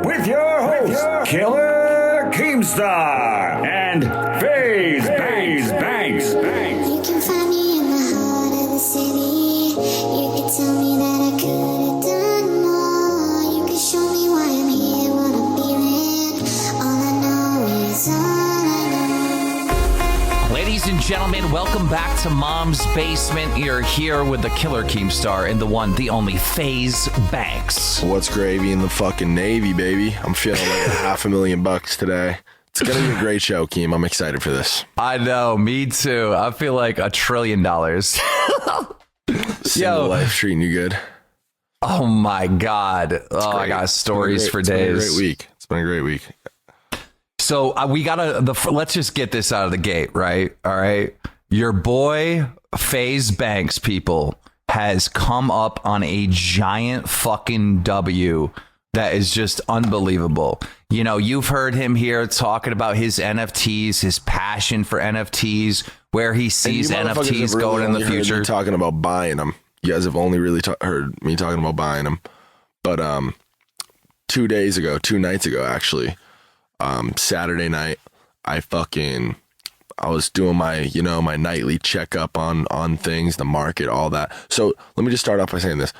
with your hosts, Killer Keemstar and FaZe Banks. You can find me in the heart of the city. You can tell me that I could have done more. You can show me why I'm here, what I'm feeling. All I know is all I know. Ladies and gentlemen, welcome back to Mom's Basement. You're here with the Killer Keemstar and the one, the only FaZe Banks. What's gravy in the fucking Navy, baby? I'm feeling like $500,000 today. It's going to be a great show, Keem. I'm excited for this. I know, me too. I feel like $1 trillion. Single life treating you good. Oh my God. Oh, Great. I got stories for It's been a days. great week. It's been a great week. So we gotta, let's just get this out of the gate, right? All right. Your boy, FaZe Banks, people, has come up on a giant fucking W that is just unbelievable. You know, you've heard him here talking about his NFTs, his passion for NFTs, where he sees And you motherfuckers have NFTs really going in the only heard me future. talking about buying them. You guys have only really heard me talking about buying them. But 2 nights ago, actually, Saturday night, I was doing my, my nightly checkup on things, the market, all that. So let me just start off by saying this.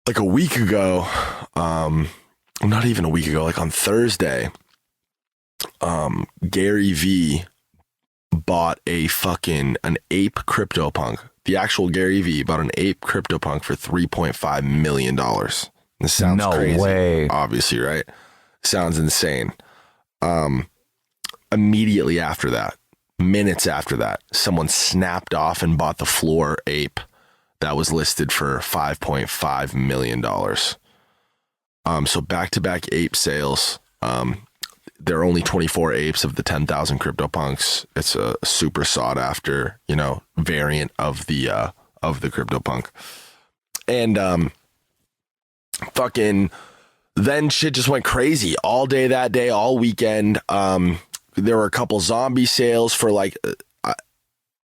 Like a week ago, not even a week ago, like on Thursday, Gary V bought an ape CryptoPunk. The actual Gary V bought an ape CryptoPunk for $3.5 million. This sounds No crazy. way. Obviously, right? Sounds insane. Immediately after that, minutes after that, someone snapped off and bought the floor ape that was listed for $5.5 million. So back-to-back ape sales. There are only 24 apes of the 10,000 CryptoPunks. It's a super sought after, variant of the CryptoPunk. And fucking then shit just went crazy all day that day, all weekend. There were a couple zombie sales for like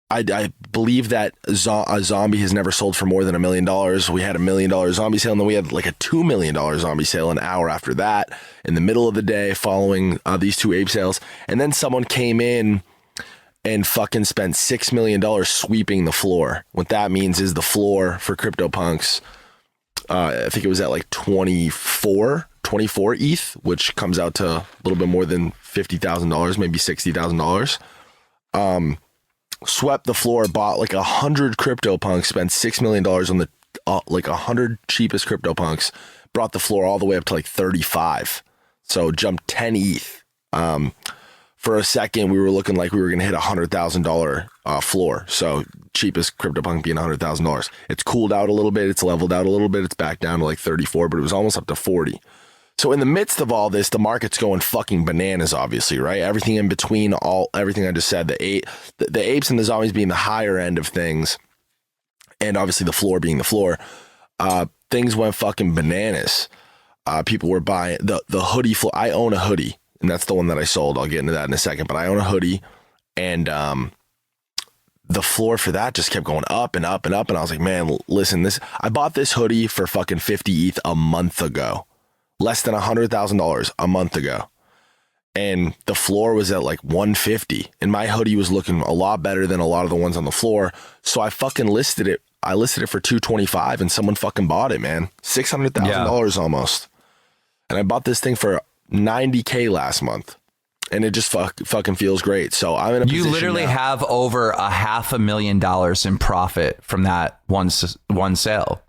I believe that a zombie has never sold for more than $1 million. We had $1 million zombie sale, and then we had like a $2 million zombie sale an hour after that in the middle of the day following these two ape sales. And then someone came in and fucking spent $6 million sweeping the floor. What that means is the floor for CryptoPunks, I think it was at like 24 ETH, which comes out to a little bit more than $50,000, maybe $60,000. Swept the floor, bought like 100 CryptoPunks, spent $6 million on the like 100 cheapest CryptoPunks, brought the floor all the way up to like 35. So jumped 10 ETH. For a second, we were looking like we were going to hit $100,000 floor. So cheapest CryptoPunk being $100,000. It's cooled out a little bit. It's leveled out a little bit. It's back down to like 34, but it was almost up to 40. So in the midst of all this, the market's going fucking bananas, obviously, right? Everything in between, everything I just said, the apes and the zombies being the higher end of things, and obviously the floor being the floor, things went fucking bananas. People were buying the hoodie. I own a hoodie, and that's the one that I sold. I'll get into that in a second, but I own a hoodie, and the floor for that just kept going up and up and up, and I was like, man, listen, I bought this hoodie for fucking 50 ETH a month ago. Less than $100,000 a month ago. And the floor was at like 150. And my hoodie was looking a lot better than a lot of the ones on the floor. So I fucking listed it. I listed it for $225 and someone fucking bought it, man. $600,000 almost. And I bought this thing for $90K last month. And it just fucking feels great. So I'm in a position You literally now. have over $500,000 in profit from that one sale.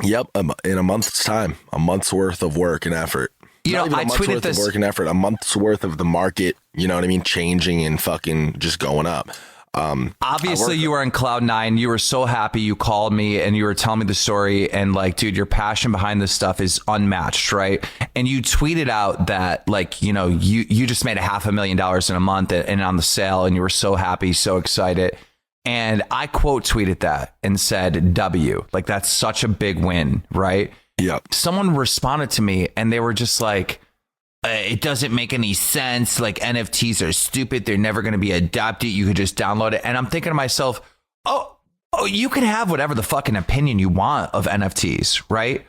Yep, in a month's time, a month's worth of work and effort. You know, I tweeted this. Work and effort, a month's worth of the market, you know what I mean, changing and fucking just going up. Obviously, you were in cloud nine. You were so happy. You called me and you were telling me the story. And like, dude, your passion behind this stuff is unmatched, right? And you tweeted out that, like, you just made $500,000 in a month and on the sale, and you were so happy, so excited. And I quote tweeted that and said, W, like, that's such a big win, right? Yep. Someone responded to me and they were just like, it doesn't make any sense. Like, NFTs are stupid. They're never going to be adopted. You could just download it. And I'm thinking to myself, oh, you can have whatever the fucking opinion you want of NFTs, right?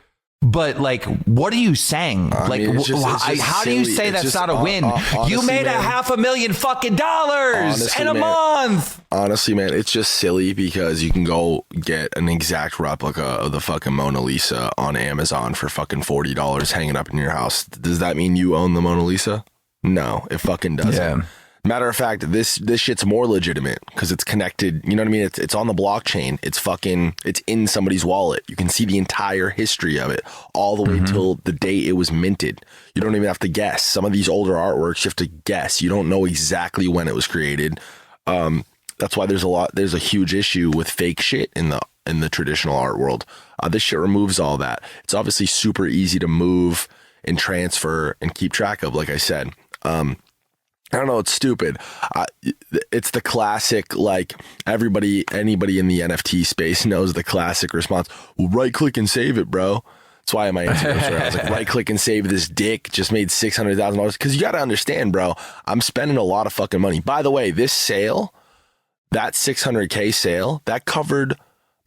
But like, what are you saying? Like, mean, it's just how do you silly. say It's that's just, not a win? honestly, You made man, $500,000 fucking dollars in a month. Honestly, man, it's just silly because you can go get an exact replica of the fucking Mona Lisa on Amazon for fucking $40 hanging up in your house. Does that mean you own the Mona Lisa? No, it fucking doesn't. Yeah. Matter of fact, this shit's more legitimate because it's connected. You know what I mean? It's on the blockchain. It's in somebody's wallet. You can see the entire history of it all the way till the day it was minted. You don't even have to guess. Some of these older artworks, you have to guess. You don't know exactly when it was created. That's why there's a huge issue with fake shit in the traditional art world. This shit removes all that. It's obviously super easy to move and transfer and keep track of, like I said. I don't know. It's stupid. It's the classic, like anybody in the NFT space knows the classic response. Well, right click and save it, bro. That's why my Instagram story, I was like, right click and save this dick. Just made $600,000. Because you got to understand, bro, I'm spending a lot of fucking money. By the way, this sale, that $600K sale, that covered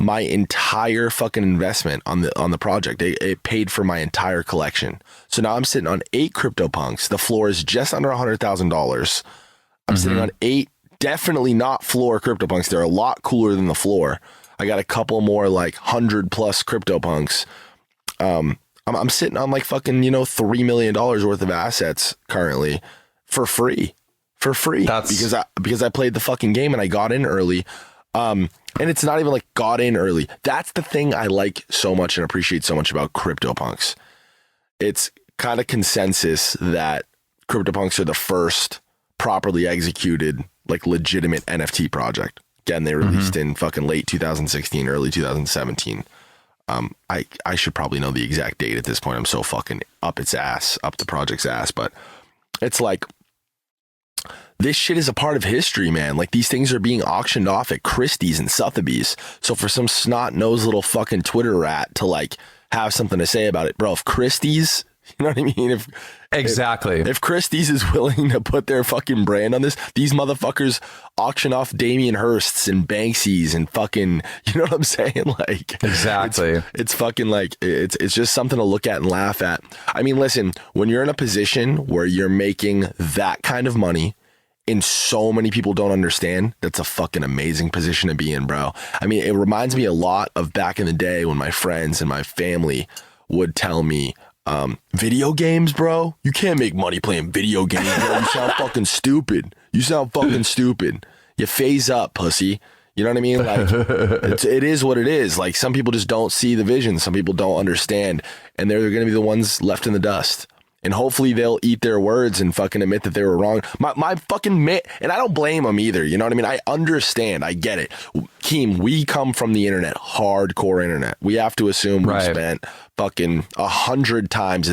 my entire fucking investment on the project. It paid for my entire collection. So now I'm sitting on 8 CryptoPunks. The floor is just under $100,000. I'm sitting on 8 definitely not floor CryptoPunks. They're a lot cooler than the floor. I got a couple more like 100 plus CryptoPunks. I'm sitting on like fucking, $3 million worth of assets currently for free. Because I played the fucking game and I got in early. And it's not even like got in early. That's the thing I like so much and appreciate so much about CryptoPunks. It's kind of consensus that CryptoPunks are the first properly executed, like legitimate NFT project. Again, they released in fucking late 2016, early 2017. I should probably know the exact date at this point. I'm so fucking up the project's ass. But it's like, this shit is a part of history, man. Like, these things are being auctioned off at Christie's and Sotheby's. So for some snot-nosed little fucking Twitter rat to like have something to say about it, bro, if Christie's, you know what I mean? If Christie's is willing to put their fucking brand on this, these motherfuckers auction off Damien Hirsts and Banksy's and fucking, you know what I'm saying? Like, exactly. It's fucking like, it's just something to look at and laugh at. I mean, listen, when you're in a position where you're making that kind of money, and so many people don't understand, that's a fucking amazing position to be in, bro. I mean, it reminds me a lot of back in the day when my friends and my family would tell me, video games, bro, you can't make money playing video games, bro. You sound fucking stupid. You phase up, pussy. You know what I mean? Like, it is what it is. Like, some people just don't see the vision. Some people don't understand, and they're going to be the ones left in the dust. And hopefully they'll eat their words and fucking admit that they were wrong. My fucking and I don't blame them either. You know what I mean? I understand. I get it. Keem, we come from the internet, hardcore internet. We have to assume we've spent fucking 100 times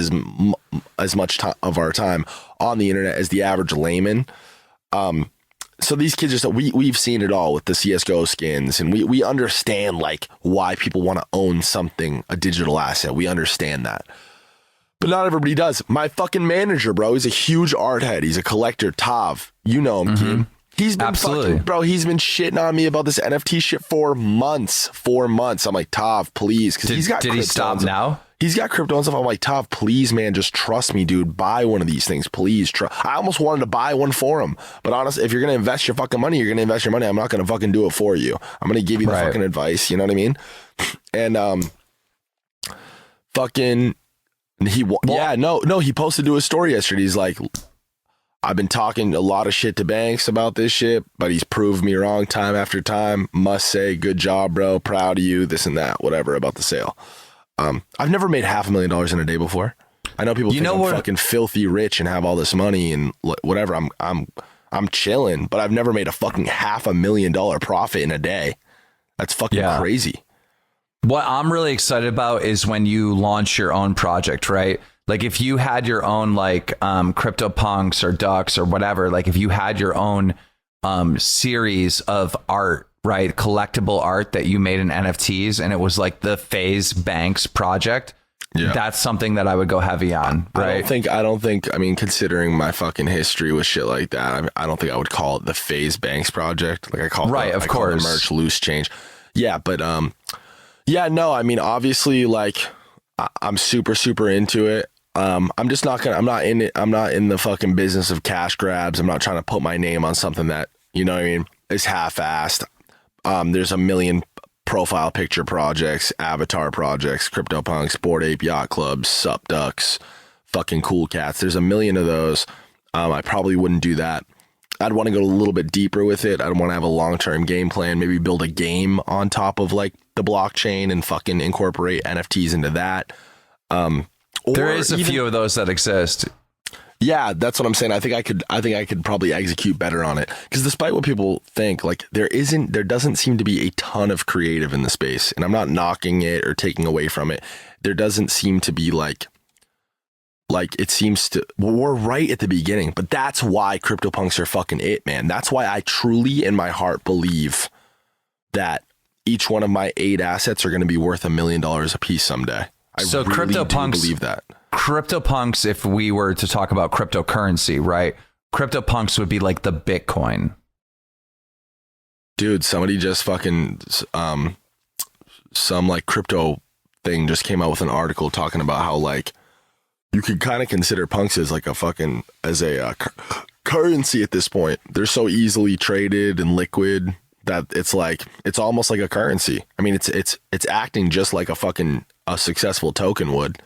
as much of our time on the internet as the average layman. So these kids we've seen it all with the CSGO skins, and we understand like why people want to own something, a digital asset. We understand that. But not everybody does. My fucking manager, bro, he's a huge art head. He's a collector. Tav, you know him, Keem. He's been he's been shitting on me about this NFT shit for months. I'm like, Tav, please. Because he's got Did he stop now? He's got crypto and stuff. I'm like, Tav, please, man, just trust me, dude. Buy one of these things, please. I almost wanted to buy one for him. But honestly, if you're going to invest your fucking money, you're going to invest your money. I'm not going to fucking do it for you. I'm going to give you the fucking advice. You know what I mean? And fucking... he posted to his story yesterday. He's like, I've been talking a lot of shit to Banks about this shit, but he's proved me wrong time after time. Must say, good job, bro. Proud of you. This and that, whatever about the sale. I've never made $500,000 in a day before. I know people think I'm fucking filthy rich and have all this money and whatever. I'm chilling, but I've never made a fucking $500,000 profit in a day. That's fucking crazy. What I'm really excited about is when you launch your own project, right? Like if you had your own like CryptoPunks or Ducks or whatever, like if you had your own series of art, right? Collectible art that you made in NFTs and it was like the FaZe Banks project. Yeah. That's something that I would go heavy on, right? I don't think, I mean, considering my fucking history with shit like that, I don't think I would call it the FaZe Banks project. Like I call it, of course, call the merch loose change. Yeah, but yeah, no, I mean, obviously, like, I'm super into it. I'm just not gonna. I'm not in it. I'm not in the fucking business of cash grabs. I'm not trying to put my name on something that, you know what I mean, is half-assed. There's a million profile picture projects, avatar projects, CryptoPunks, Bored Ape Yacht Clubs, Sup Ducks, fucking Cool Cats. There's a million of those. I probably wouldn't do that. I'd want to go a little bit deeper with it. I'd want to have a long-term game plan, maybe build a game on top of like the blockchain and fucking incorporate NFTs into that. There is a few of those that exist. Yeah, that's what I'm saying. I think I could probably execute better on it, because despite what people think, like there doesn't seem to be a ton of creative in the space, and I'm not knocking it or taking away from it. There doesn't seem to be like it seems to. Well, we're right at the beginning, but that's why CryptoPunks are fucking it, man. That's why I truly in my heart believe that each one of my 8 assets are going to be worth $1 million a piece someday. I really CryptoPunks, do believe that. CryptoPunks, if we were to talk about cryptocurrency, right? CryptoPunks would be like the Bitcoin. Dude, somebody just fucking some like crypto thing just came out with an article talking about how like you could kind of consider punks as like a fucking currency at this point. They're so easily traded and liquid that it's almost like a currency. I mean, it's acting just like a successful token would.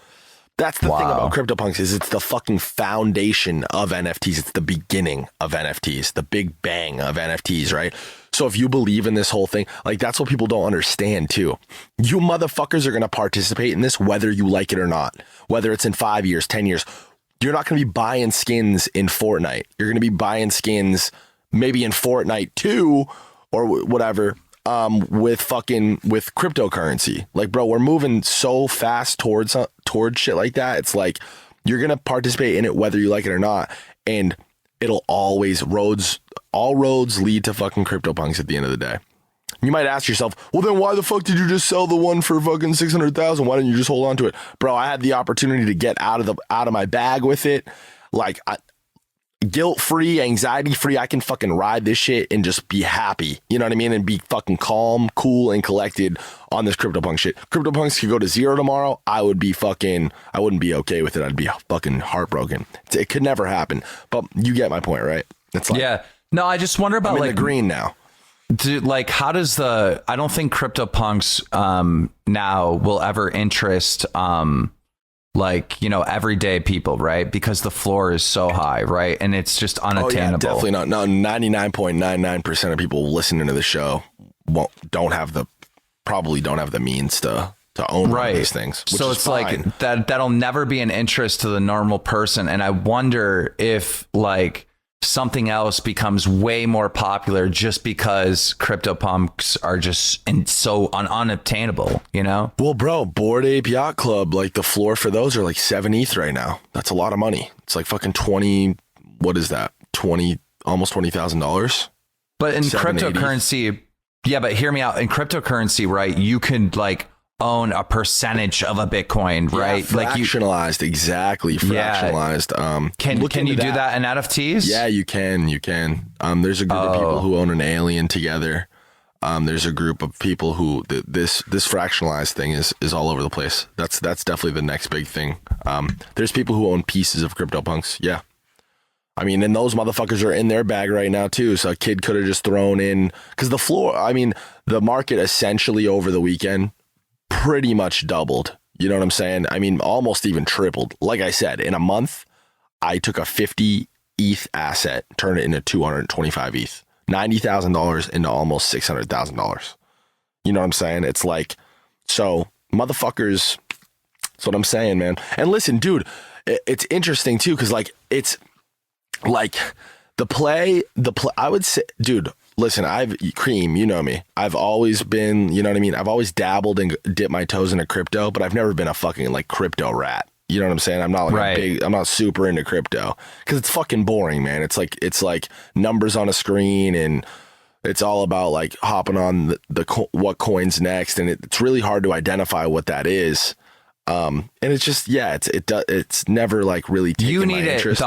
That's the thing about CryptoPunks is it's the fucking foundation of NFTs. It's the beginning of NFTs, the big bang of NFTs, right? So if you believe in this whole thing, like that's what people don't understand too. You motherfuckers are going to participate in this whether you like it or not, whether it's in 5 years, 10 years. You're not going to be buying skins in Fortnite. You're going to be buying skins maybe in Fortnite 2 or whatever. With cryptocurrency. Like, bro, we're moving so fast towards shit like that. It's like you're gonna participate in it whether you like it or not, and it'll always all roads lead to fucking CryptoPunks at the end of the day. You might ask yourself, well, then why the fuck did you just sell the one for fucking 600,000? Why didn't you just hold on to it, bro? I had the opportunity to get out of my bag with it, like guilt-free, anxiety-free. I can fucking ride this shit and just be happy, you know what I mean, and be fucking calm, cool, and collected on this CryptoPunk shit. CryptoPunks could go to 0 tomorrow. I wouldn't be okay with it. I'd be fucking heartbroken. It could never happen, but you get my point, right? It's like, yeah, no, I just wonder about I'm in like the green now. Dude, like, how does I don't think CryptoPunks now will ever interest like, you know, everyday people, right? Because the floor is so high, right? And it's just unattainable. Oh, yeah, definitely not. No, 99.99% of people listening to the show don't have the means to own one of these things. So it's fine. Like that'll never be an interest to the normal person. And I wonder if like something else becomes way more popular just because CryptoPunks are just so unobtainable, you know? Well, bro, Bored Ape Yacht Club, like the floor for those are like 7 ETH right now. That's a lot of money. It's like fucking 20. What is that? Almost $20,000. But in cryptocurrency, yeah, but hear me out. In cryptocurrency, right? You can like own a percentage of a Bitcoin, right? Yeah, fractionalized, exactly. Fractionalized. Yeah. Can you do that in NFTs? Yeah, you can. There's a group of people who own an alien together. There's a group of people who this fractionalized thing is all over the place. That's definitely the next big thing. There's people who own pieces of CryptoPunks. Yeah. I mean, and those motherfuckers are in their bag right now too. So a kid could have just thrown in, because the market essentially over the weekend pretty much doubled. You know what I'm saying? I mean, almost even tripled. Like I said, in a month, I took a 50 ETH asset, turned it into 225 ETH, $90,000 into almost $600,000. You know what I'm saying? It's like, so motherfuckers, that's what I'm saying, man. And listen, dude, it's interesting too, because like, it's like the play, I would say, dude, listen, Cream, you know me. I've always been, you know what I mean? I've always dabbled and dipped my toes into crypto, but I've never been a fucking like crypto rat. You know what I'm saying? I'm not like I'm not super into crypto because it's fucking boring, man. It's like numbers on a screen, and it's all about like hopping on the what coin's next. And it's really hard to identify what that is. And it's just, yeah, it's never like really taken my interest.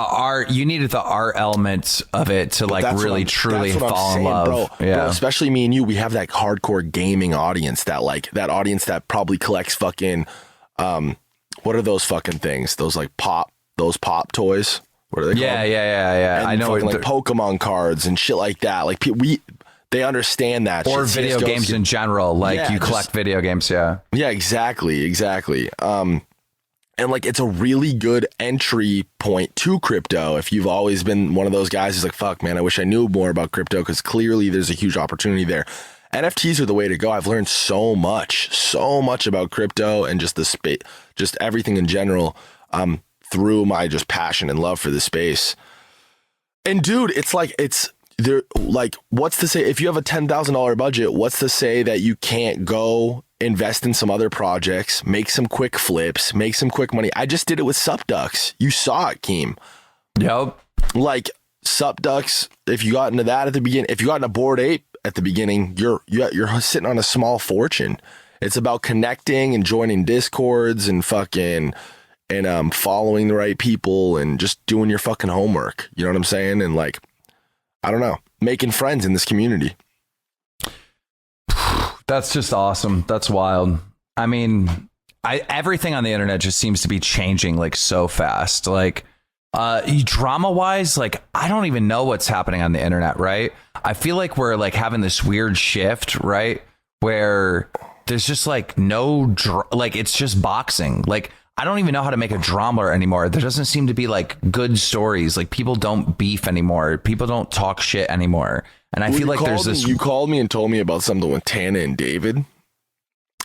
You needed the art elements of it to like really truly fall in love. Bro, yeah. Bro, especially me and you, we have that hardcore gaming audience that probably collects fucking, what are those fucking things? Those like those pop toys. What are they called? Yeah. And I know. fucking, like Pokemon cards and shit like that. Like they understand that. Or shit. video CS:GO games in general. Like you collect video games. Yeah. Yeah, exactly. And like it's a really good entry point to crypto if you've always been one of those guys who's like, fuck man, I wish I knew more about crypto, because clearly there's a huge opportunity there. NFTs are the way to go. I've learned so much about crypto and just the space, just everything in general, through my just passion and love for the space. And dude, it's there, like, what's to say if you have a $10,000 budget, what's to say that you can't go invest in some other projects, make some quick flips, make some quick money? I just did it with SupDucks. You saw it, Keem. Yep. Like SupDucks, if you got into that at the beginning, if you got into Bored Ape at the beginning, you're sitting on a small fortune. It's about connecting and joining Discords and fucking and following the right people and just doing your fucking homework. You know what I'm saying? And like, I don't know, making friends in this community. That's just awesome. That's wild. I mean, everything on the internet just seems to be changing like so fast. Like drama wise, like I don't even know what's happening on the internet, right? I feel like we're like having this weird shift, right? Where there's just like like it's just boxing. Like I don't even know how to make a drama anymore. There doesn't seem to be like good stories. Like people don't beef anymore. People don't talk shit anymore. And I feel like there's this. You called me and told me about something with Tana and David.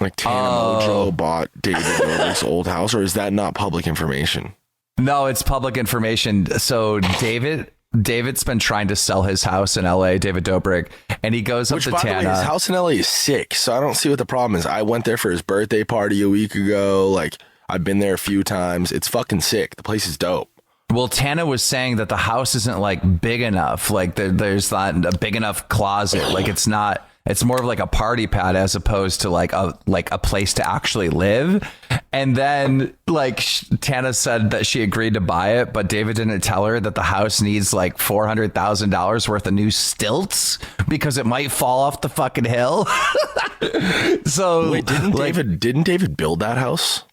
Like Tana Mojo bought David Dobrik's old house, or is that not public information? No, it's public information. So David's been trying to sell his house in LA, David Dobrik, and he goes up to by Tana. The way, his house in LA is sick, so I don't see what the problem is. I went there for his birthday party a week ago. Like I've been there a few times. It's fucking sick. The place is dope. Well, Tana was saying that the house isn't like big enough. Like there's not a big enough closet. Like it's more of like a party pad as opposed to like a place to actually live. And then like Tana said that she agreed to buy it, but David didn't tell her that the house needs like $400,000 worth of new stilts because it might fall off the fucking hill. So wait, didn't David build that house?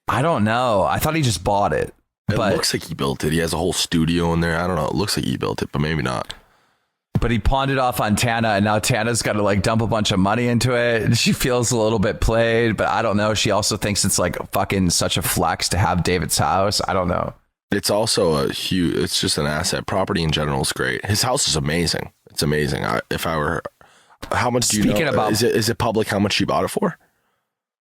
I don't know. I thought he just bought it. It looks like he built it. He has a whole studio in there. I don't know. It looks like he built it, but maybe not. But he pawned it off on Tana, and now Tana's got to like dump a bunch of money into it. And she feels a little bit played, but I don't know. She also thinks it's like fucking such a flex to have David's house. I don't know. It's also it's just an asset. Property in general is great. His house is amazing. It's amazing. How much do you know? About, is it public how much she bought it for?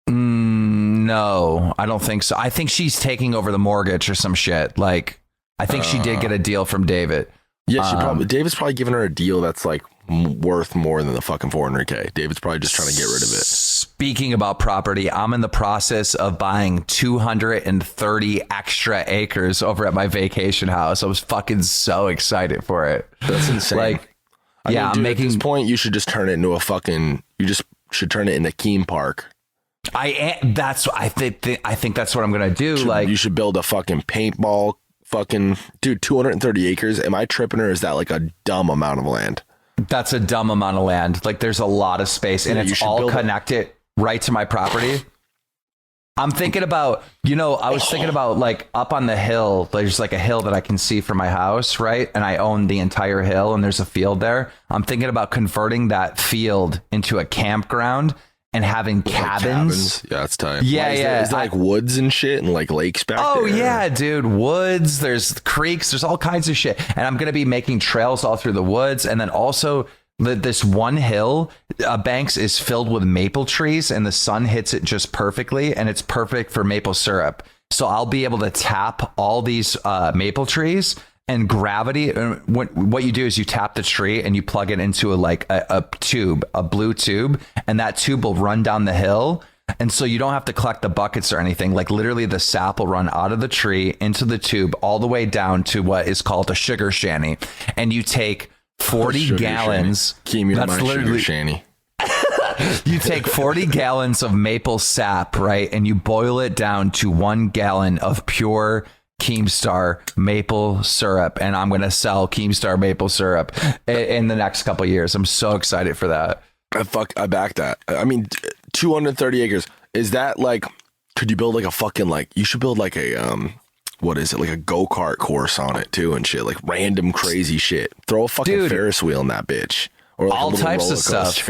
No, I don't think so. I think she's taking over the mortgage or some shit. Like, I think she did get a deal from David. Yeah, David's probably giving her a deal that's like worth more than the fucking $400K. David's probably just trying to get rid of it. Speaking about property, I'm in the process of buying 230 extra acres over at my vacation house. I was fucking so excited for it. That's insane. Like, I'm making. At this point, you should just turn it into you just should turn it into Keem Park. I think that's what I'm gonna do. You should build a fucking paintball. Fucking dude, 230 acres. Am I tripping, or is that like a dumb amount of land? That's a dumb amount of land. Like there's a lot of space, and it's all connected right to my property. I'm thinking about, I was thinking about like up on the hill. There's like a hill that I can see from my house, right? And I own the entire hill, and there's a field there. I'm thinking about converting that field into a campground. And having cabins. Yeah, it's tight. Yeah, Is there like woods and shit and like lakes back there? Oh, yeah, dude. Woods, there's creeks, there's all kinds of shit. And I'm going to be making trails all through the woods. And then also this one hill, Banks, is filled with maple trees and the sun hits it just perfectly. And it's perfect for maple syrup. So I'll be able to tap all these maple trees. And gravity, what you do is you tap the tree and you plug it into a tube, a blue tube, and that tube will run down the hill. And so you don't have to collect the buckets or anything. Like literally the sap will run out of the tree into the tube all the way down to what is called a sugar shanty. And you take 40 gallons. Keem, you're my sugar shanty. You take 40 gallons of maple sap, right? And you boil it down to 1 gallon of pure Keemstar maple syrup, and I'm going to sell Keemstar maple syrup in the next couple of years. I'm so excited for that. I back that. I mean, 230 acres. Is that like Could you build like a fucking like? You should build like a what is it, like a go-kart course on it too and shit, like random crazy shit. Throw a fucking Ferris wheel in that bitch, or like all types of stuff.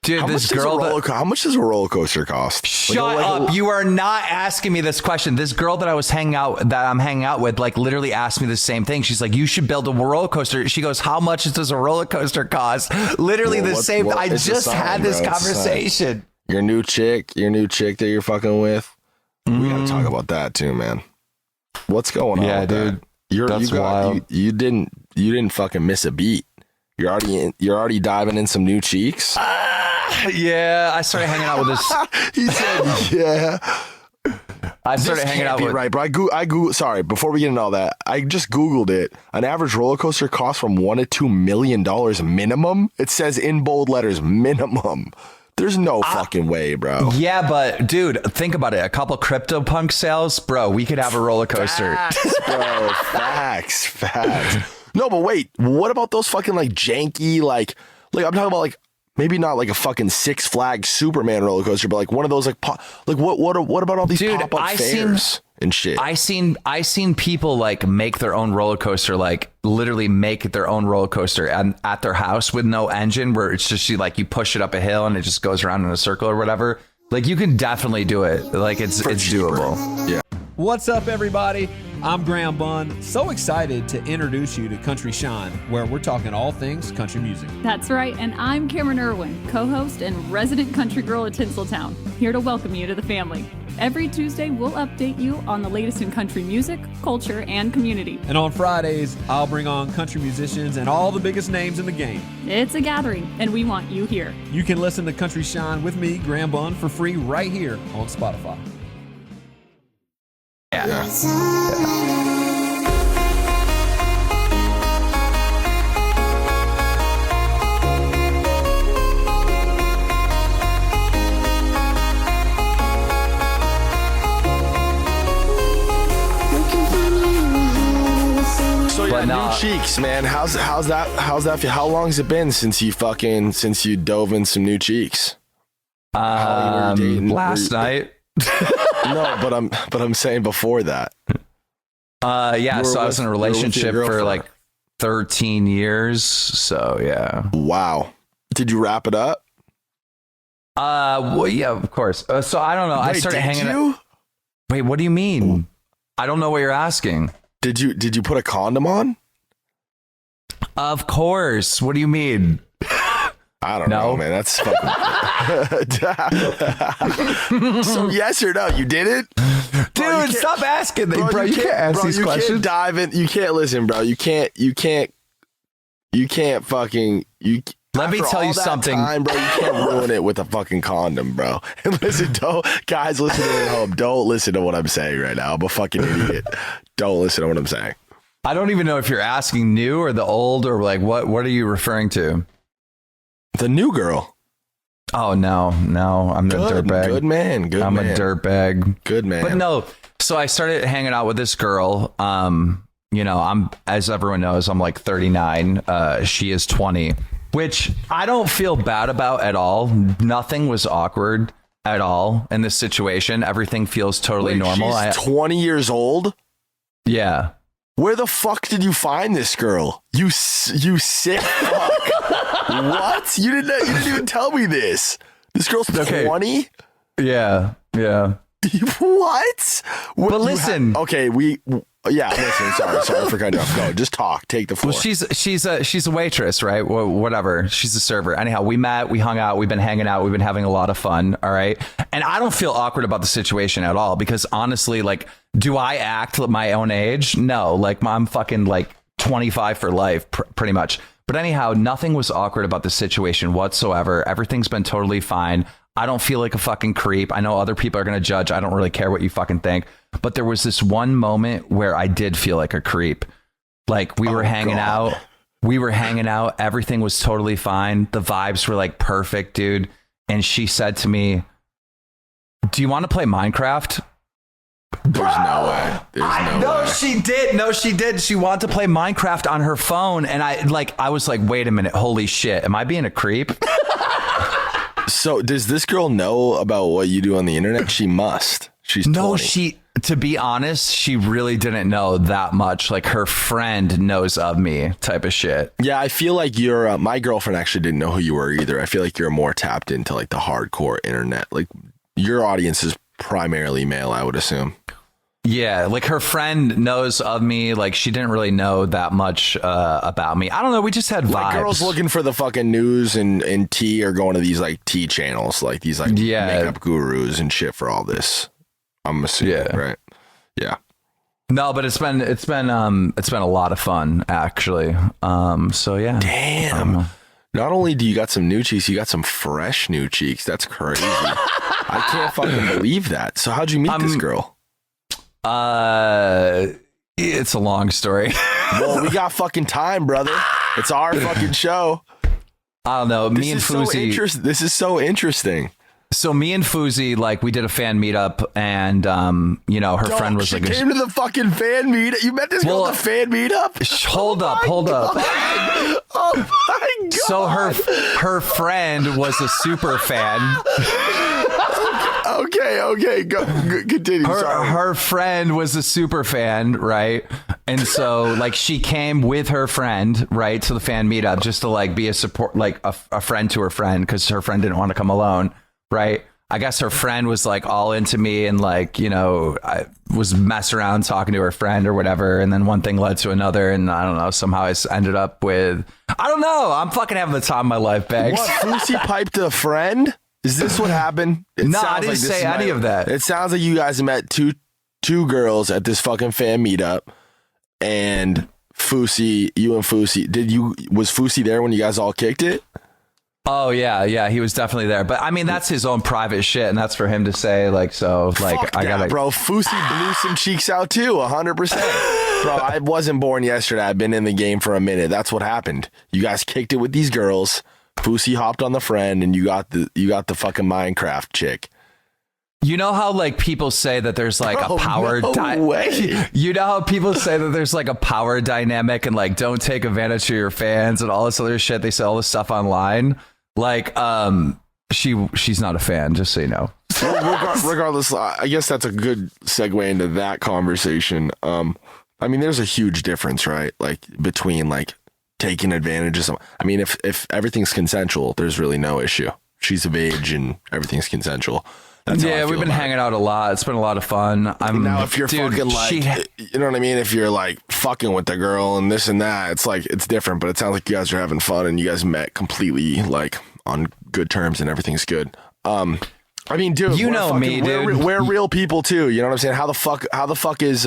Dude, this girl. How much does a roller coaster cost? Shut up! You are not asking me this question. This girl that I'm hanging out with, like literally asked me the same thing. She's like, "You should build a roller coaster." She goes, "How much does a roller coaster cost?" Literally the same. I just had this conversation. Your new chick that you're fucking with. We gotta talk about that too, man. What's going on? Yeah, with dude. That's wild. You didn't fucking miss a beat. You're already diving in some new cheeks. Yeah, I started hanging out with this. He said, "Yeah." I started hanging out with. Right, but I Google. Sorry, before we get into all that, I just Googled it. An average roller coaster costs from $1 to $2 million minimum. It says in bold letters, minimum. There's no fucking way, bro. Yeah, but dude, think about it. A couple CryptoPunk sales, bro. We could have a roller coaster. Facts, bro. Facts. No, but wait. What about those fucking like janky, like I'm talking about like maybe not like a fucking Six Flags Superman roller coaster, but like one of those like what about all these pop-up fairs and shit? I seen people like make their own roller coaster, like literally make their own roller coaster at their house with no engine, where it's just you push it up a hill and it just goes around in a circle or whatever. Like you can definitely do it. Like it's doable. Yeah. What's up, everybody? I'm Graham Bunn. So excited to introduce you to Country Shine, where we're talking all things country music. That's right, and I'm Cameron Irwin, co-host and resident country girl at Tinseltown, here to welcome you to the family. Every Tuesday, we'll update you on the latest in country music, culture, and community. And on Fridays, I'll bring on country musicians and all the biggest names in the game. It's a gathering, and we want you here. You can listen to Country Shine with me, Graham Bunn, for free right here on Spotify. That's all I know. So yeah, new cheeks, man. How's that feel? How long has it been since you dove in some new cheeks? Last night. No, but I'm saying before that. Yeah, so I was in a relationship for like 13 years. So yeah. Wow. Did you wrap it up? Well, yeah, of course. So I don't know. I started hanging out. Wait, what do you mean? I don't know what you're asking. Did you put a condom on? Of course. What do you mean? I don't know, man. That's fucking. So yes or no? You did it, dude. Stop asking, bro. You can't ask these questions. You can't dive in. You can't listen, bro. You can't fucking. Let me tell you something, bro. You can't ruin it with a fucking condom, bro. And listen, guys listening at home, don't listen to what I'm saying right now. I'm a fucking idiot. Don't listen to what I'm saying. I don't even know if you're asking new or the old or like what are you referring to? The new girl. Oh no, I'm a dirtbag. Good man. I'm a dirtbag. Good man. But no, so I started hanging out with this girl. I'm, as everyone knows, I'm like 39. She is 20, which I don't feel bad about at all. Nothing was awkward at all in this situation. Everything feels totally normal. She's 20 years old. Yeah. Where the fuck did you find this girl? You sick fuck. What? You didn't even tell me this. This girl's 20? Yeah. What? But listen. Listen. Sorry for cutting you off. Go, just talk. Take the floor. Well, she's a waitress, right? Whatever. She's a server. Anyhow, we met, we hung out, we've been hanging out, we've been having a lot of fun. All right. And I don't feel awkward about the situation at all because honestly, like, do I act my own age? No, like I'm fucking like 25 for life, pretty much. But anyhow, nothing was awkward about the situation whatsoever. Everything's been totally fine. I don't feel like a fucking creep. I know other people are going to judge. I don't really care what you fucking think. But there was this one moment where I did feel like a creep. Like we were hanging out. Everything was totally fine. The vibes were like perfect, dude. And she said to me, "Do you want to play Minecraft?" There's no way. No, she did. She wanted to play Minecraft on her phone. And I was like, wait a minute. Holy shit. Am I being a creep? So does this girl know about what you do on the internet? She must. She's 20. To be honest, she really didn't know that much. Like her friend knows of me type of shit. Yeah, I feel like you're. My girlfriend actually didn't know who you were either. I feel like you're more tapped into like the hardcore internet. Like your audience is primarily male, I would assume. Yeah, like her friend knows of me. Like she didn't really know that much about me. I don't know. We just had vibes. Like girls looking for the fucking news and tea are going to these like tea channels, like these like makeup gurus and shit for all this. I'm assuming, right? Yeah. No, but it's been a lot of fun actually. So yeah. Damn. Not only do you got some new cheeks, you got some fresh new cheeks. That's crazy. I can't fucking believe that. So how'd you meet this girl? It's a long story. Well, we got fucking time, brother. It's our fucking show. I don't know. Me and Fuzi. This is so interesting. So me and Fuzi, like, we did a fan meetup, and her friend was like, she came to the fucking fan meetup. You met this girl at the fan meetup? Hold up. Oh my god! So her friend was a super fan. Okay, go continue. Her friend was a super fan, right? And so like she came with her friend, right, to the fan meetup just to like be a support, like a friend to her friend, because her friend didn't want to come alone. Right. I guess her friend was like all into me and like, I was messing around talking to her friend or whatever. And then one thing led to another. And I don't know, somehow I ended up with, I don't know. I'm fucking having the time of my life, Bags. What? Fusi piped a friend? Is this what happened? No, I didn't say any of that. It sounds like you guys met two girls at this fucking fan meetup. And Fusi, you and Fusi, was Fusi there when you guys all kicked it? Oh yeah, he was definitely there. But I mean, that's his own private shit, and that's for him to say. Like, so, like, fuck I gotta, bro. Fusi blew some cheeks out too, 100%. Bro, I wasn't born yesterday. I've been in the game for a minute. That's what happened. You guys kicked it with these girls. Fusi hopped on the friend, and you got the fucking Minecraft chick. You know how like people say that there's like a power way. You know how people say that there's like a power dynamic and like don't take advantage of your fans and all this other shit. They say all this stuff online. Like she's not a fan, just so you know. Regardless, I guess that's a good segue into that conversation. I mean, there's a huge difference, right? Like between like taking advantage of someone. I mean, if everything's consensual, there's really no issue. She's of age and everything's consensual. Yeah, we've been hanging out a lot. It's been a lot of fun. Now, if you're fucking like, you know what I mean? If you're like fucking with the girl and this and that, it's like, it's different, but it sounds like you guys are having fun and you guys met completely like on good terms and everything's good. I mean, dude, me, dude. We're real people too. You know what I'm saying? How the fuck is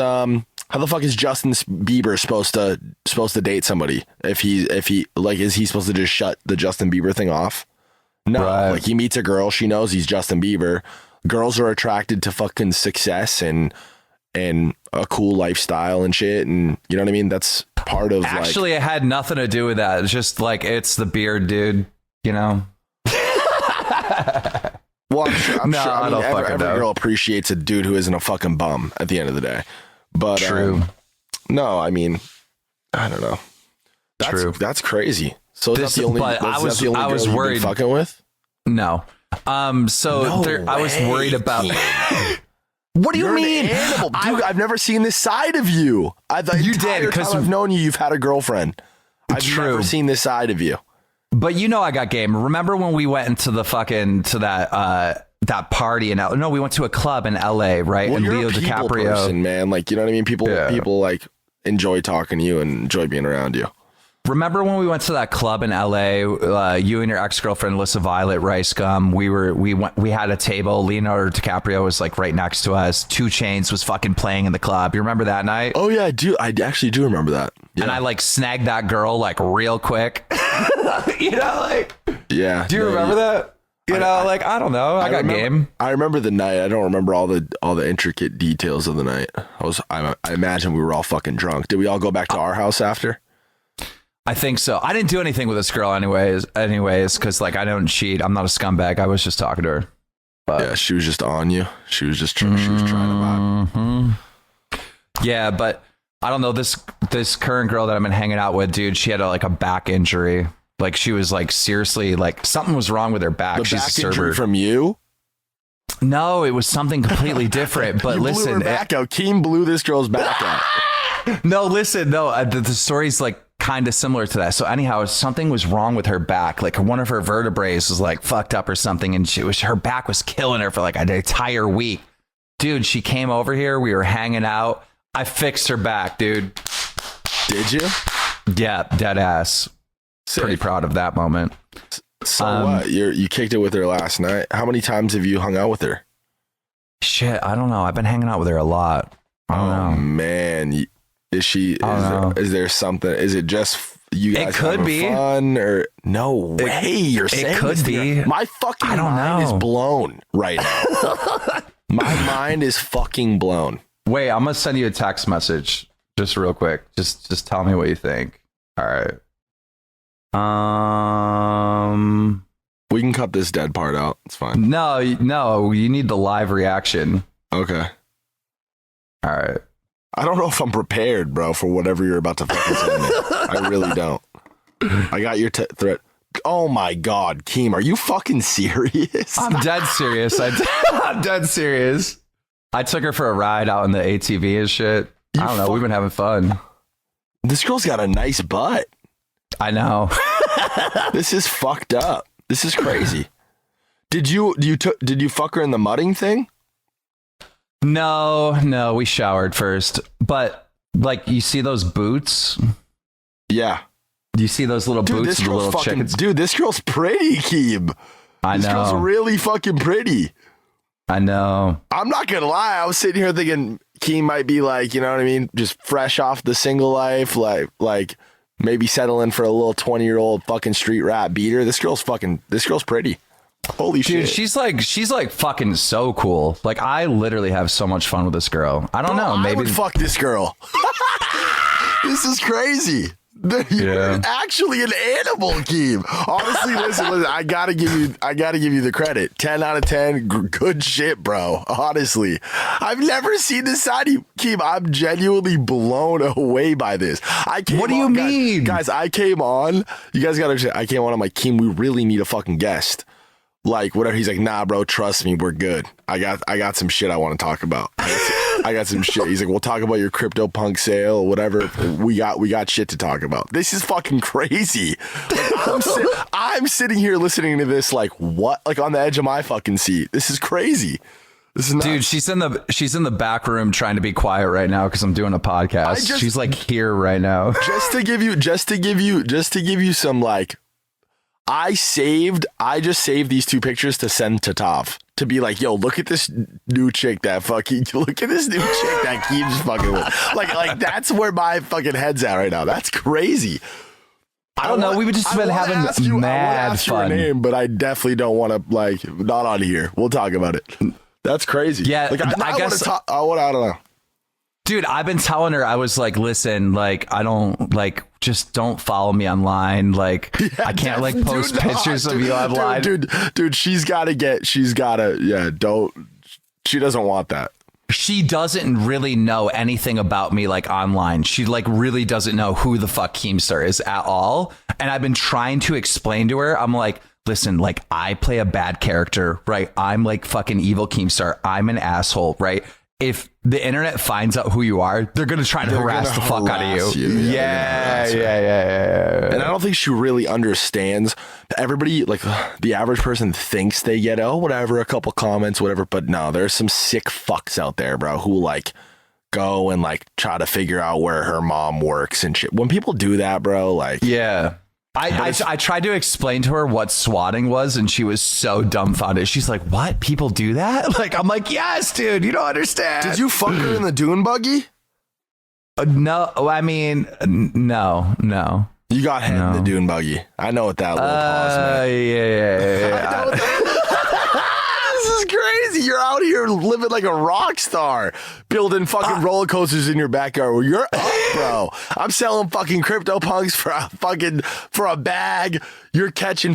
Justin Bieber supposed to date somebody? If he like, is he supposed to just shut the Justin Bieber thing off? No, right. Like he meets a girl, she knows he's Justin Bieber. Girls are attracted to fucking success and a cool lifestyle and shit, and you know what I mean? That's part of actually it had nothing to do with that. It's just like it's the beard, dude, you know. Well, I'm sure. I mean, every girl appreciates a dude who isn't a fucking bum at the end of the day. But true. No, I mean, I don't know. That's crazy. So that's the only I was worried you've been fucking with? No. I was worried about. What do you mean? An animal. Dude, I've never seen this side of you. You did, because I've known you've had a girlfriend. I've never seen this side of you. But you know I got game. Remember when we went into the fucking that party in LA? No, we went to a club in LA, right? Well, and you're Leo a people DiCaprio, person, man. Like, you know what I mean? People like enjoy talking to you and enjoy being around you. Remember when we went to that club in LA, you and your ex-girlfriend, Alyssa Violet Rice-Gum, we had a table. Leonardo DiCaprio was like right next to us. 2 Chainz was fucking playing in the club. You remember that night? Oh yeah, I do. I actually do remember that. Yeah. And I like snagged that girl like real quick. You know, like, yeah. Do you remember that? You know, like, I don't know. I got game. I remember the night. I don't remember all the intricate details of the night. I imagine we were all fucking drunk. Did we all go back to our house after? I think so. I didn't do anything with this girl anyways, because like I don't cheat. I'm not a scumbag. I was just talking to her. But yeah, she was just on you. She was just trying to vibe. Mm-hmm. Yeah, but I don't know, this current girl that I've been hanging out with, dude, she had a back injury Like she was like seriously like something was wrong with her back. The She's back a server. injury from you? No, it was something completely different. But You listen, blew her back out. Keem blew this girl's back out. no, listen, no, the story's like kind of similar to that. So anyhow, something was wrong with her back. Like one of her vertebrae was like fucked up or something. And her back was killing her for like an entire week. Dude, she came over here. We were hanging out. I fixed her back, dude. Did you? Yeah, dead ass. Sick. Pretty proud of that moment. So what? You kicked it with her last night. How many times have you hung out with her? Shit, I don't know. I've been hanging out with her a lot. I don't know. Man, is she? Is there something? Is it just you guys It could having be fun or no way? You're saying it could this to be. me? My fucking I don't mind is know. blown right now. My mind is fucking blown. Wait, I'm gonna send you a text message just real quick. Just tell me what you think. All right. We can cut this dead part out. It's fine. No, you need the live reaction. Okay. All right. I don't know if I'm prepared, bro, for whatever you're about to fucking say to me. I really don't. I got your threat. Oh my God, Keem, are you fucking serious? I'm dead serious. I'm dead serious. I took her for a ride out in the ATV and shit. I don't know. We've been having fun. This girl's got a nice butt. I know. This is fucked up. This is crazy. Did you fuck her in the mudding thing? No, we showered first. But like, you see those boots? Yeah. Do you see those little Dude, boots this with the girl's little fucking, chickens? dude, this girl's pretty, Keem. I This girl's know. really fucking pretty. I know. I'm not gonna lie. I was sitting here thinking Keem might be like, you know what I mean, just fresh off the single life, like maybe settling for a little 20-year-old fucking street rat beater. This girl's pretty. Holy Dude, shit. she's like fucking so cool. Like I literally have so much fun with this girl. I don't know. I Maybe would fuck this girl. This is crazy. You're actually an animal, Keem. Honestly, listen, I gotta give you the credit. 10 out of 10, good shit, bro. Honestly, I've never seen this side of you, Keem. I'm genuinely blown away by this. What do you mean? Guys? I came on. You guys gotta understand. I came on. I'm like, Keem, we really need a fucking guest. Like whatever. He's like, nah, bro, trust me, we're good. I got some shit I want to talk about. I got some shit. He's like, we'll talk about your CryptoPunk sale, whatever. We got shit to talk about. This is fucking crazy. Like, I'm sitting here listening to this like what? Like on the edge of my fucking seat. This is crazy. This is nuts. Dude, she's in the back room trying to be quiet right now because I'm doing a podcast. She's like here right now. just to give you some like. I just saved these two pictures to send to Tav to be like, yo, look at this new chick that keeps fucking with. Like that's where my fucking head's at right now. That's crazy. I don't know. We've just been having mad fun. Your name, but I definitely don't want to like not on here. We'll talk about it. That's crazy. Yeah, like, I guess. I don't know. Dude, I've been telling her, I was like, listen, like, I don't, like, just don't follow me online. Like, yeah, I can't, like, post pictures of you online. Dude, she doesn't want that. She doesn't really know anything about me, like, online. She, like, really doesn't know who the fuck Keemstar is at all. And I've been trying to explain to her, I'm like, listen, like, I play a bad character, right? I'm, like, fucking evil Keemstar. I'm an asshole, right? If the internet finds out who you are, they're going to try to harass the fuck out of you. Yeah. And I don't think she really understands. Everybody, like the average person thinks they get, whatever, a couple comments, whatever. But no, there's some sick fucks out there, bro, who like go and like try to figure out where her mom works and shit. When people do that, bro, like. Yeah. I tried to explain to her what swatting was, and she was so dumbfounded. She's like, what? People do that? Like, I'm like, yes, dude, you don't understand. Did you fuck her in the dune buggy? No, I mean, no. You got hit in the dune buggy. I know what that little pause meant. Yeah. This is crazy. You're out here living like a rock star, building fucking roller coasters in your backyard. Well, you're up, bro. I'm selling fucking CryptoPunks for a bag. You're catching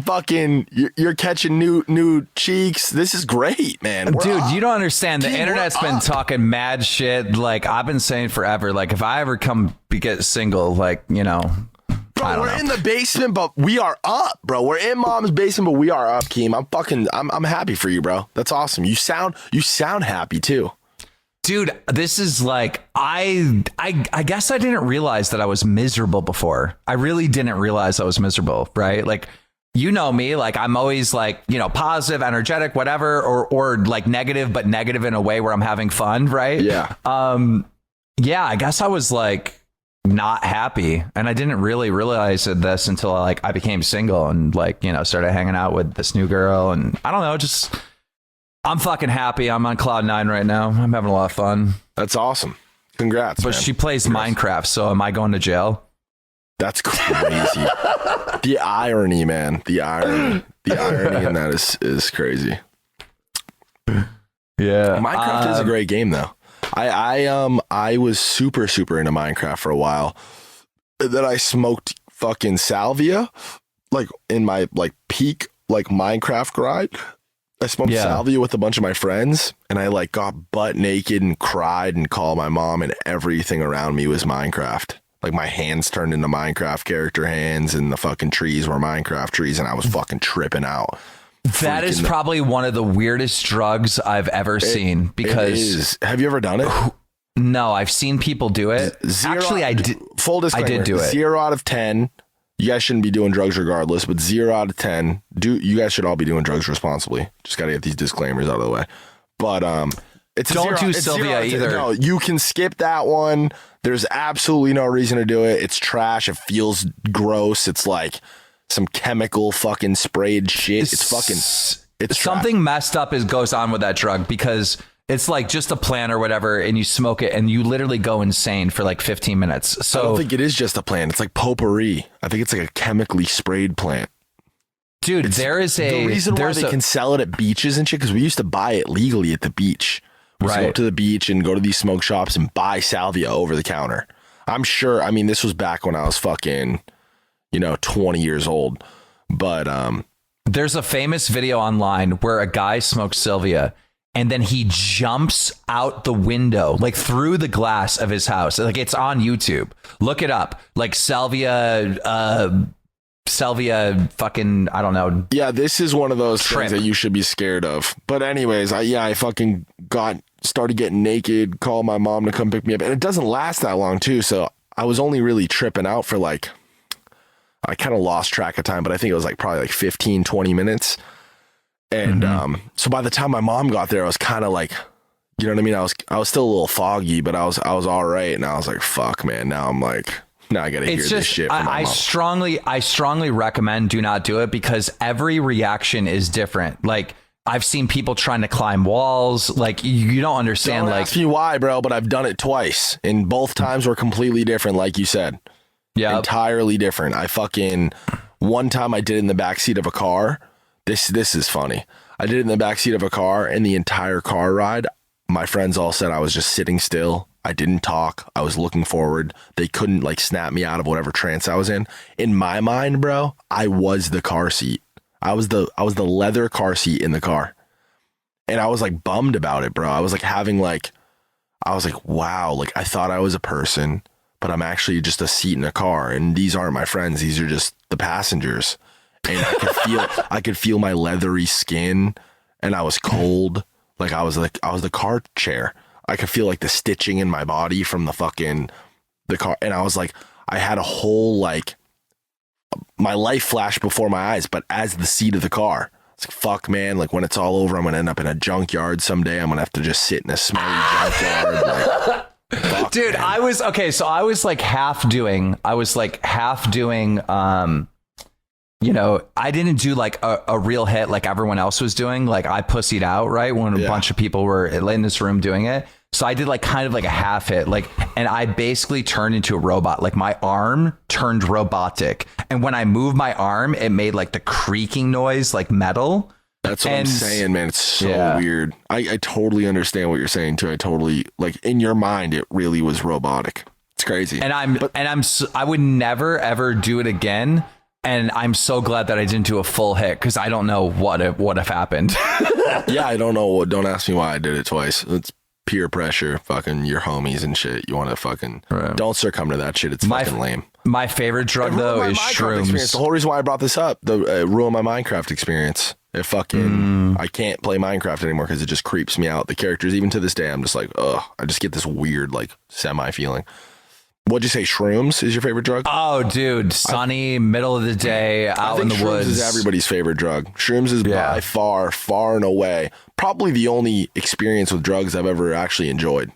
new cheeks. This is great, man. Dude, you don't understand. The internet's been talking mad shit. Like I've been saying forever. Like if I ever get single, like, you know, Bro, we're in the basement, but we are up, bro. We're in mom's basement, but we are up, Keem. I'm happy for you, bro. That's awesome. You sound happy too. Dude, this is like, I guess I didn't realize that I was miserable before. I really didn't realize I was miserable, right? Like, you know me, like I'm always like, you know, positive, energetic, whatever, or like negative, but negative in a way where I'm having fun, right? Yeah. Yeah, I guess I was like not happy, and I didn't really realize this until like I became single and like, you know, started hanging out with this new girl, and I don't know, just I'm fucking happy. I'm on cloud 9 right now. I'm having a lot of fun. That's awesome. Congrats, but man. she plays Minecraft, so am I going to jail? That's crazy. The irony, man. The irony in that is crazy. Yeah. Minecraft is a great game though. I was super into Minecraft for a while. Then I smoked fucking salvia, like in my like peak like Minecraft grind. I smoked salvia with a bunch of my friends, and I like got butt naked and cried and called my mom, and everything around me was Minecraft. Like my hands turned into Minecraft character hands, and the fucking trees were Minecraft trees, and I was fucking tripping out. That is probably one of the weirdest drugs I've ever seen, because have you ever done it? No, I've seen people do it. Actually, I did. Full disclaimer, I did do it. 0 out of 10. You guys shouldn't be doing drugs regardless, but 0 out of 10. You guys should all be doing drugs responsibly. Just got to get these disclaimers out of the way. But it's don't do Sylvia either. No, you can skip that one. There's absolutely no reason to do it. It's trash. It feels gross. It's like some chemical fucking sprayed shit. It's something messed up goes on with that drug, because it's like just a plant or whatever, and you smoke it and you literally go insane for like 15 minutes. So I don't think it is just a plant. It's like potpourri. I think it's like a chemically sprayed plant. Dude, the reason why they can sell it at beaches and shit, because we used to buy it legally at the beach. We used to go up to the beach and go to these smoke shops and buy salvia over the counter. I'm sure. I mean, this was back when I was fucking, 20 years old. But there's a famous video online where a guy smokes salvia, and then he jumps out the window, like through the glass of his house. Like, it's on YouTube. Look it up. Like salvia fucking, I don't know. Yeah, this is one of those things that you should be scared of. But anyways, I fucking started getting naked, called my mom to come pick me up. And it doesn't last that long too. So I was only really tripping out for like, I kind of lost track of time, but I think it was like probably like 15, 20 minutes. And so by the time my mom got there, I was kind of like, you know what I mean? I was still a little foggy, but I was all right. And I was like, fuck, man. Now I'm like, now I got to hear this shit from my mom. I strongly recommend do not do it, because every reaction is different. Like, I've seen people trying to climb walls. Like, you don't understand. Don't ask me why, bro, but I've done it twice, and both times were completely different. Like you said, entirely different. One time I did it in the backseat of a car. This is funny. I did it in the backseat of a car, and the entire car ride, my friends all said I was just sitting still. I didn't talk. I was looking forward. They couldn't like snap me out of whatever trance I was in. In my mind, bro, I was the car seat. I was the leather car seat in the car. And I was like bummed about it, bro. I was like wow, like I thought I was a person, but I'm actually just a seat in a car, and these aren't my friends. These are just the passengers. And I could feel my leathery skin, and I was cold. Like I was the car chair. I could feel like the stitching in my body from the car. And I was like, I had a whole, like, my life flashed before my eyes, but as the seat of the car. It's like, fuck, man. Like, when it's all over, I'm going to end up in a junkyard someday. I'm going to have to just sit in a smelly junkyard. Like, fuck, dude, man. I was half doing, I didn't do like a real hit like everyone else was doing. Like, I pussied out, right? When a bunch of people were in this room doing it. So I did like kind of like a half hit, like, and I basically turned into a robot. Like, my arm turned robotic. And when I moved my arm, it made like the creaking noise, like metal. That's what I'm saying, man. It's so weird. I totally understand what you're saying too. I totally, like, in your mind, it really was robotic. It's crazy. And I would never ever do it again. And I'm so glad that I didn't do a full hit, because I don't know what have happened. Yeah, I don't know. Don't ask me why I did it twice. It's peer pressure, fucking your homies and shit. You want to fucking don't succumb to that shit. It's fucking lame. My favorite drug though is shrooms. The whole reason why I brought this up, ruined my Minecraft experience. It fucking, I can't play Minecraft anymore because it just creeps me out. The characters, even to this day, I'm just like, ugh. I just get this weird, like, semi feeling. What'd you say? Shrooms is your favorite drug? Oh, dude, sunny, middle of the day, out in the shrooms woods. Is everybody's favorite drug. Shrooms is by far and away, probably the only experience with drugs I've ever actually enjoyed.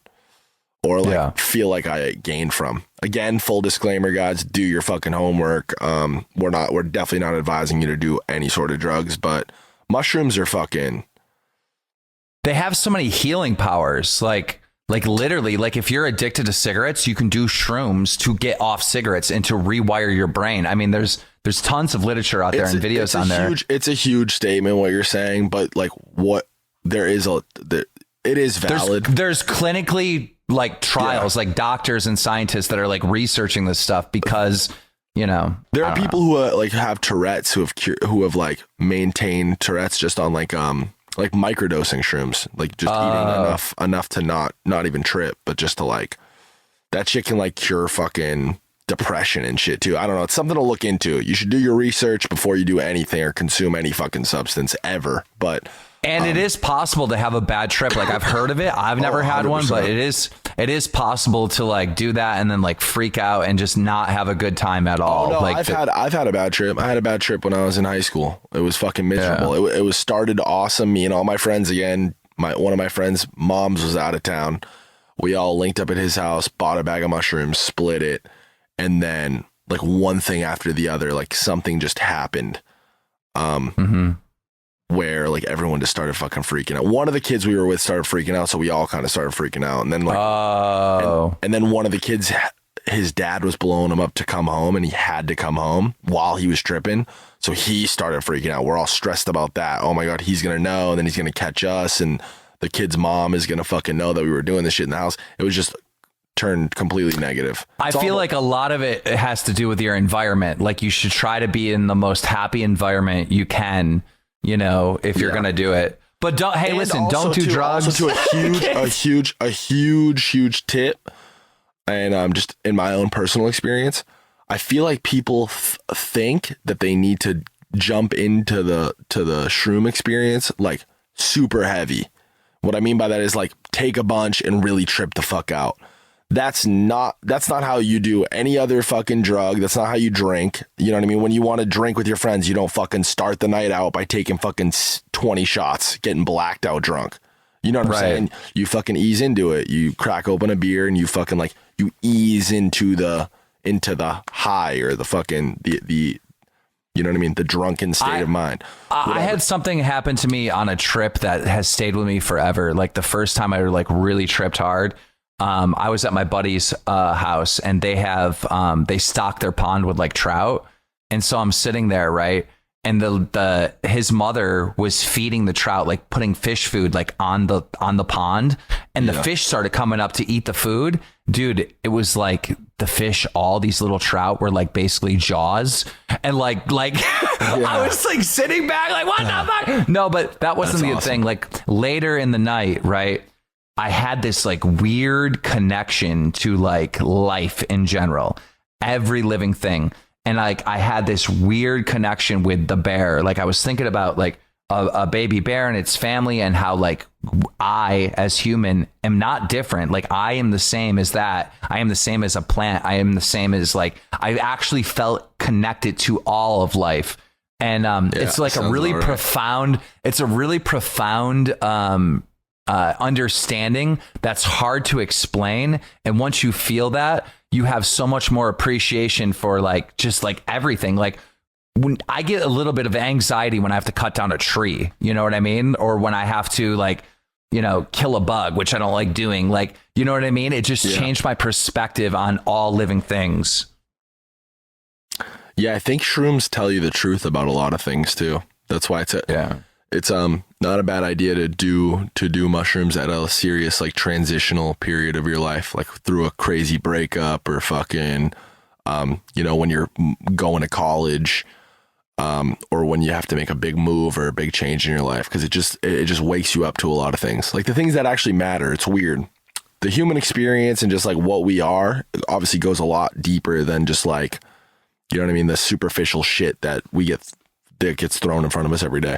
Or like feel like I gained from. Again, full disclaimer, guys, do your fucking homework. We're definitely not advising you to do any sort of drugs, but mushrooms are fucking. They have so many healing powers. Like literally, like if you're addicted to cigarettes, you can do shrooms to get off cigarettes and to rewire your brain. I mean, there's tons of literature out there and videos on there. It's a huge statement what you're saying, but like it is valid. There's clinically like trials, like doctors and scientists that are like researching this stuff because, you know, there are people who like have Tourette's who have like maintained Tourette's just on like microdosing shrooms, like just eating enough to not even trip, but just to like that shit can like cure fucking depression and shit too. I don't know. It's something to look into. You should do your research before you do anything or consume any fucking substance ever. But and it is possible to have a bad trip. Like I've heard of it. I've never had 100%. One, but it is possible to like do that and then like freak out and just not have a good time at all. No, like I've had a bad trip. I had a bad trip when I was in high school. It was fucking miserable. Yeah. It was started awesome. Me and all my friends again. One of my friends' moms was out of town. We all linked up at his house, bought a bag of mushrooms, split it, and then like one thing after the other, like something just happened. Where like everyone just started fucking freaking out. One of the kids we were with started freaking out, so we all kind of started freaking out. And then like, and then one of the kids, his dad was blowing him up to come home, and he had to come home while he was tripping. So he started freaking out. We're all stressed about that. Oh my God, he's gonna know, and then he's gonna catch us, and the kid's mom is gonna fucking know that we were doing this shit in the house. It was just turned completely negative. I feel like a lot of it has to do with your environment. Like you should try to be in the most happy environment you can. You know, if you're going to do it, but don't, hey, listen, don't do drugs. Also to a huge tip. And just in my own personal experience, I feel like people think that they need to jump into the shroom experience, like super heavy. What I mean by that is like take a bunch and really trip the fuck out. That's not how you do any other fucking drug. That's not how you drink. You know what I mean? When you want to drink with your friends, you don't fucking start the night out by taking fucking 20 shots, getting blacked out drunk. You know what I'm saying? You fucking ease into it. You crack open a beer and you fucking like, you ease into the high or the fucking, the you know what I mean? The drunken state of mind. I had something happen to me on a trip that has stayed with me forever. Like the first time I like really tripped hard. I was at my buddy's house and they have they stock their pond with like trout. And so I'm sitting there, right? And his mother was feeding the trout, like putting fish food like on the pond, and the fish started coming up to eat the food. Dude, it was like the fish, all these little trout were like basically Jaws, and like I was like sitting back like, what the fuck? No, but that wasn't the thing. Like later in the night, right? I had this like weird connection to like life in general, every living thing. And like, I had this weird connection with the bear. Like I was thinking about like a baby bear and its family and how like I as human am not different. Like I am the same as that. I am the same as a plant. I am the same as like, I actually felt connected to all of life. And it's like a really profound, understanding that's hard to explain. And once you feel that, you have so much more appreciation for like just like everything. Like when I get a little bit of anxiety when I have to cut down a tree, you know what I mean? Or when I have to like, you know, kill a bug, which I don't like doing. Like, you know what I mean? It just changed my perspective on all living things. Yeah, I think shrooms tell you the truth about a lot of things too. That's why it's not a bad idea to do mushrooms at a serious like transitional period of your life, like through a crazy breakup or fucking you know, when you're going to college, or when you have to make a big move or a big change in your life, because it just wakes you up to a lot of things, like the things that actually matter. It's weird. the human experience and just like what we are obviously goes a lot deeper than just like, you know what I mean, the superficial shit that gets thrown in front of us every day.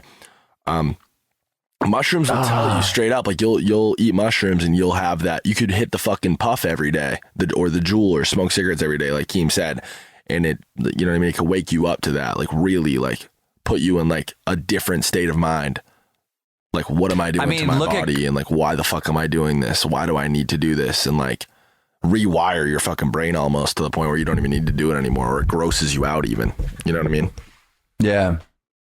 Mushrooms will tell you straight up, like you'll eat mushrooms and you'll have that. You could hit the fucking puff every day, or the Juul, or smoke cigarettes every day, like Keem said, and it, you know what I mean, it could wake you up to that, like really like put you in like a different state of mind. Like, what am I doing to my body? And like, why the fuck am I doing this? Why do I need to do this? And like rewire your fucking brain almost to the point where you don't even need to do it anymore, or it grosses you out even. You know what I mean? Yeah.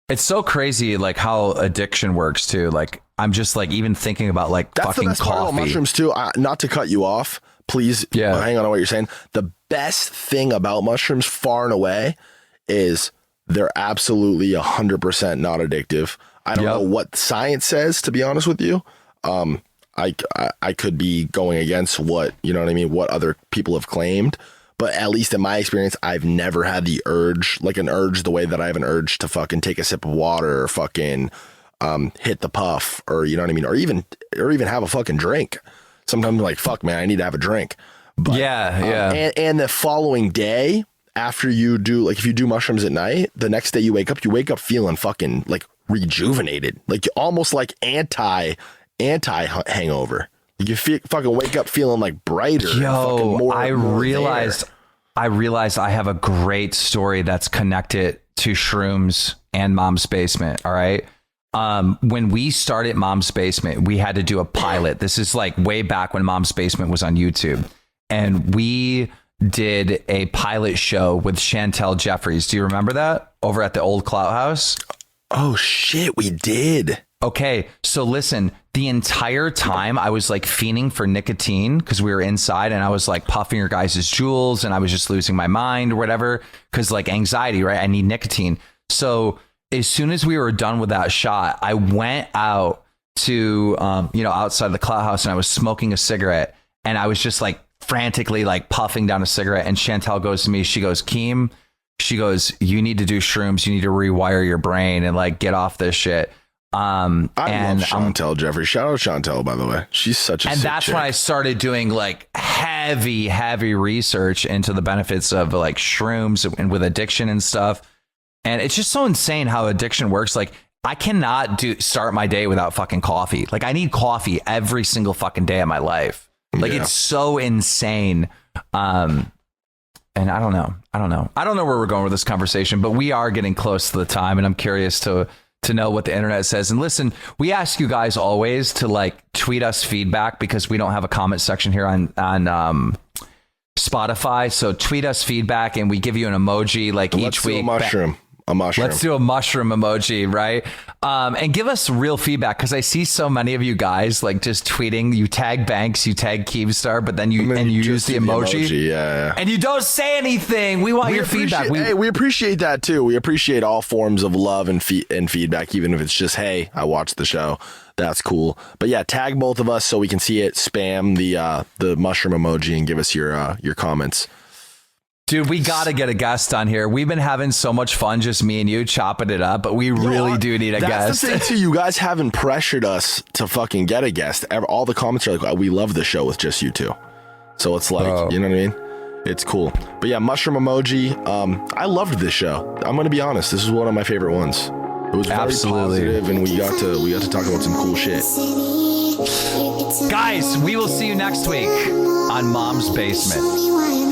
It's so crazy, like how addiction works too. Like I'm just like even thinking about like that's fucking the best part about coffee. Mushrooms too. Not to cut you off, please. Yeah. Hang on to what you're saying. The best thing about mushrooms, far and away, is they're absolutely 100% not addictive. I don't know what science says, to be honest with you. I could be going against what, you know what I mean, what other people have claimed. But at least in my experience, I've never had the urge, like an urge the way that I have an urge to fucking take a sip of water or fucking hit the puff, or you know what I mean, or even have a fucking drink. Sometimes I'm like, fuck man, I need to have a drink. But, and the following day after you do, like if you do mushrooms at night, the next day you wake up feeling fucking like rejuvenated, like almost like anti hangover. You fucking wake up feeling like brighter. Yo, I realized I have a great story that's connected to shrooms and Mom's Basement. All right. When we started Mom's Basement, we had to do a pilot. This is like way back when Mom's Basement was on YouTube. And we did a pilot show with Chantel Jeffries. Do you remember that? Over at the old Clout House? Oh shit, we did. Okay, so listen, the entire time I was like fiending for nicotine because we were inside, and I was like puffing your guys' Juuls, and I was just losing my mind or whatever because like anxiety, right? I need nicotine. So as soon as we were done with that shot, I went out to, outside the Clout House, and I was smoking a cigarette, and I was just like frantically like puffing down a cigarette. And Chantel goes to me, she goes, Keem, she goes, you need to do shrooms. You need to rewire your brain and like get off this shit. I love Chantel Jeffries. Shout out Chantel, by the way. She's such a and sick that's chick. when I started doing like heavy research into the benefits of like shrooms and with addiction and stuff. And it's just so insane how addiction works. Like I cannot start my day without fucking coffee. Like I need coffee every single fucking day of my life. Like it's so insane. And I don't know. I don't know where we're going with this conversation, but we are getting close to the time, and I'm curious to know what the internet says. And listen, we ask you guys always to like tweet us feedback because we don't have a comment section here on Spotify. So tweet us feedback and we give you an emoji like each week. A mushroom. Let's do a mushroom emoji, right? And give us real feedback because I see so many of you guys like just tweeting. You tag Banks, you tag Keemstar, but then you use the emoji. Yeah. And you don't say anything. We want your feedback. We appreciate that too. We appreciate all forms of love and feedback, even if it's just, hey, I watched the show. That's cool. But yeah, tag both of us so we can see it. Spam the mushroom emoji and give us your comments. Dude, we got to get a guest on here. We've been having so much fun, just me and you chopping it up, but we really do need a guest. That's the thing too. You guys haven't pressured us to fucking get a guest. All the comments are like, we love the show with just you two. So it's like, you know what I mean? It's cool. But yeah, mushroom emoji. I loved this show. I'm going to be honest. This is one of my favorite ones. It was very positive, and we got to talk about some cool shit. Guys, we will see you next week on Mom's Basement.